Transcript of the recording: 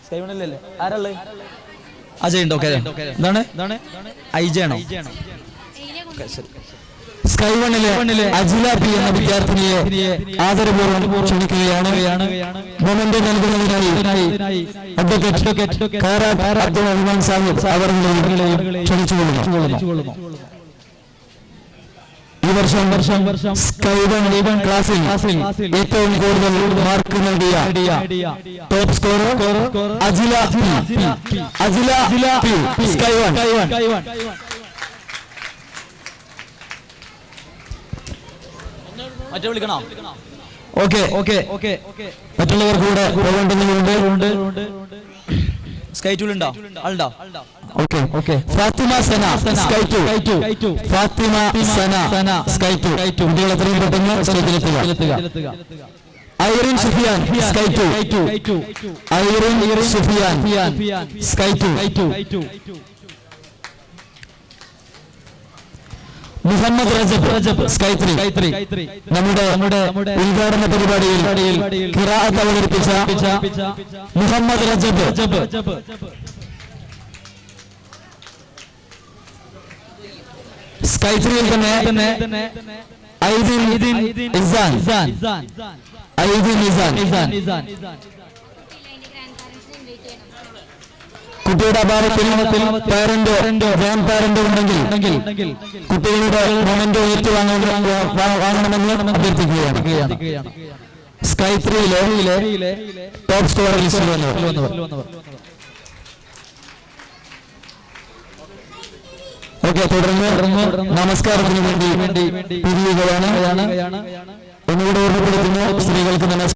സ്കൈവണല്ലേ ആരല്ലേ അജയ് ഉണ്ടോ? എന്താണ് ഐജയാണോ? സ്കൈ വണ്ണിലെ അജില പി എന്ന വിദ്യാർത്ഥിനിയെ ആദരപൂർവ്വം ക്ഷണിക്കുകയാണ്. മൊമെന്റ് നൽകുന്നതിനായി അഡ്വക്കേറ്റ് അബ്ദുൾ റഹ്മാൻ സാഹിബ് അവരെയും ക്ഷണിച്ചുകൊള്ളുന്നു. ഈ വർഷം സ്കൈ വൺ ക്ലാസ്സിൽ ഏറ്റവും കൂടുതൽ മാർക്ക് നേടിയ top scorer Ajila P sky one. മറ്റേ വിളിക്കണോ? ഓക്കെ മറ്റുള്ളവർ കൂടെ പോകേണ്ടതുണ്ട്. സ്കൈ ടൂൾ ഉണ്ടോ? ആളുണ്ടോ? Okay Fathima Sana sky two. Fathima Sana sky two. കുട്ടികൾ എത്രയും പെട്ടെന്ന് സ്റ്റേജിലെത്തുക. Irin Sufiyan sky two. Irin Sufiyan sky two. Muhammad Rajab sky three. നമ്മുടെ ഉദ്ഘാടന പരിപാടിയിൽ ഖിറാഅത്ത് അവതരിപ്പിച്ച മുഹമ്മദ് റജബ്. സ്കൈ ത്രീയിൽ തന്നെ ഐദിൻ ഇസാൻ. കുട്ടിയുടെ അഭാവത്തിൽ പാരന്റോ ഗ്രാൻഡ് പാരന്റോ ഉണ്ടെങ്കിൽ കുട്ടികളുടെ മൊമെന്റോ വാങ്ങണമെന്ന് അഭ്യർത്ഥിക്കുകയാണ്. സ്കൈ ത്രീയിലെ ടോപ്പ് സ്കോറർ ലിസ്റ്റിൽ വന്നവർ. ഓക്കെ, തുടർന്ന് നമസ്കാരത്തിന് വേണ്ടി പിരിയുകയാണ്. ഒന്നുകൂടെ ഓർമ്മപ്പെടുത്തുന്നു, സ്ത്രീകൾക്ക് നമസ്കാരം.